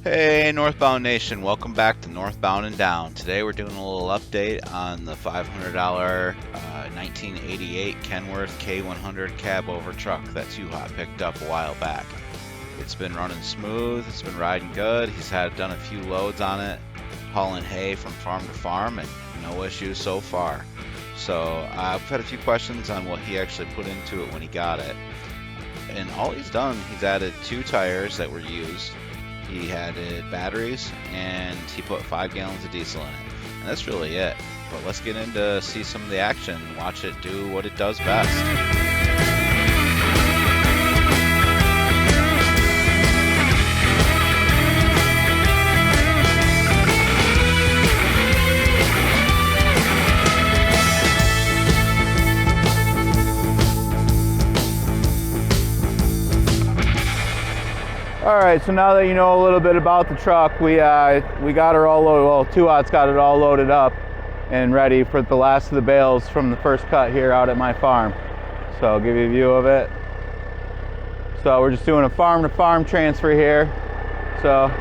Hey Northbound Nation, welcome back to Northbound and Down. Today we're doing a little update on the $500 1988 Kenworth K100 cab over truck that Too Hot picked up a while back. It's been running smooth, it's been riding good, he's done a few loads on it, hauling hay from farm to farm, and no issues so far. So I've had a few questions on what he actually put into it when he got it. And all he's done, he's added 2 tires that were used. He added batteries, and he put 5 gallons of diesel in it. And that's really it. But let's get in to see some of the action and watch it do what it does best. All right, so now that you know a little bit about the truck, we got her all loaded. Well, Too Hot's got it all loaded up and ready for the last of the bales from the first cut here out at my farm. So I'll give you a view of it. So we're just doing a farm to farm transfer here. So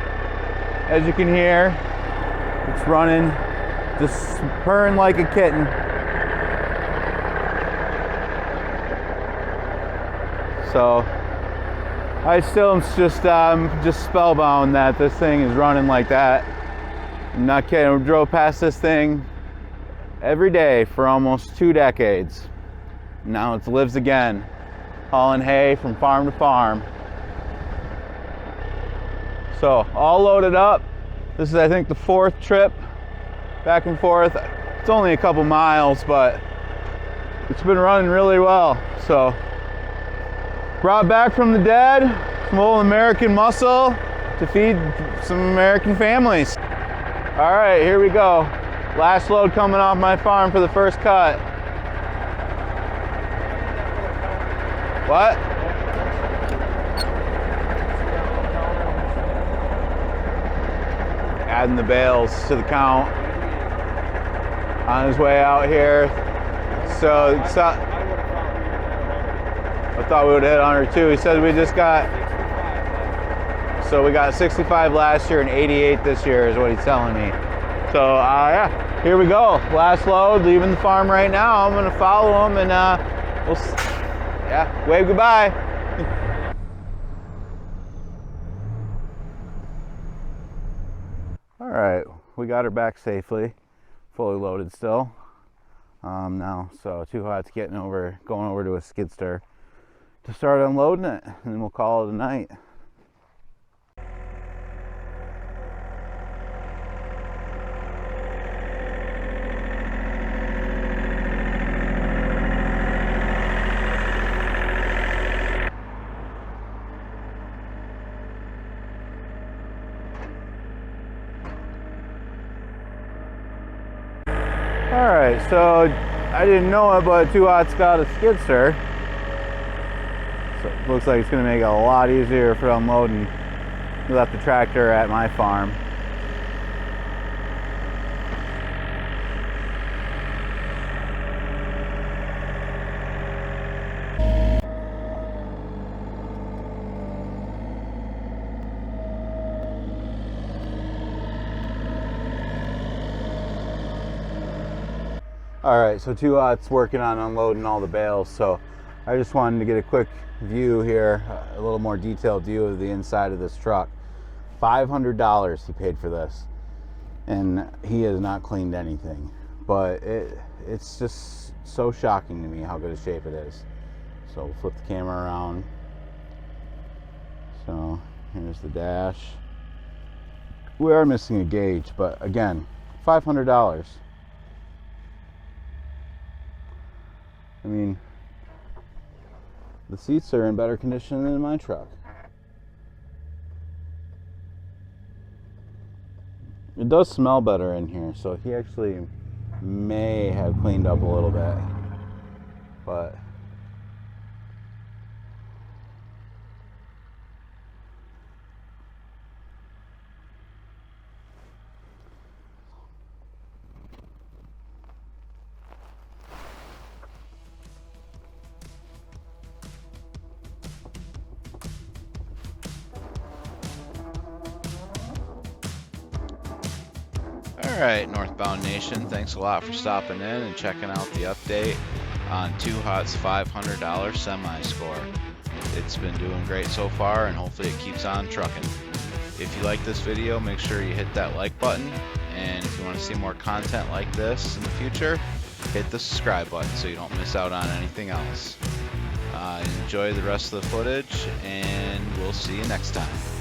as you can hear, it's running, just purring like a kitten. So I still am just spellbound that this thing is running like that. I'm not kidding. We drove past this thing every day for almost 2 decades. Now it lives again, hauling hay from farm to farm. So all loaded up. This is, I think, the 4th trip back and forth. It's only a couple miles, but it's been running really well. So brought back from the dead, some old American muscle to feed some American families. All right, here we go. Last load coming off my farm for the first cut. What? Adding the bales to the count on his way out here. So it's I thought we would hit 102. He said we just got, so we got 65 last year and 88 this year is what he's telling me. So yeah, here we go. Last load, leaving the farm right now. I'm gonna follow him and wave goodbye. All right, we got her back safely, fully loaded still. Now, so Too Hot's going over to a skid steer to start unloading it, and then we'll call it a night. All right, so I didn't know it, but Too Hot's got a skid steer. So it looks like it's going to make it a lot easier for unloading. We left the tractor at my farm. All right, so Too Hot's working on unloading all the bales, so I just wanted to get a quick view here, a little more detailed view of the inside of this truck. $500 he paid for this, and he has not cleaned anything, but it's just so shocking to me how good a shape it is. So we'll flip the camera around. So here's the dash. We are missing a gauge, but again, $500. I mean, the seats are in better condition than my truck. It does smell better in here, so he actually may have cleaned up a little bit, but Alright, Northbound Nation, thanks a lot for stopping in and checking out the update on Too Hot's $500 semi-score. It's been doing great so far, and hopefully it keeps on trucking. If you like this video, make sure you hit that like button, and if you want to see more content like this in the future, hit the subscribe button so you don't miss out on anything else. Enjoy the rest of the footage, and we'll see you next time.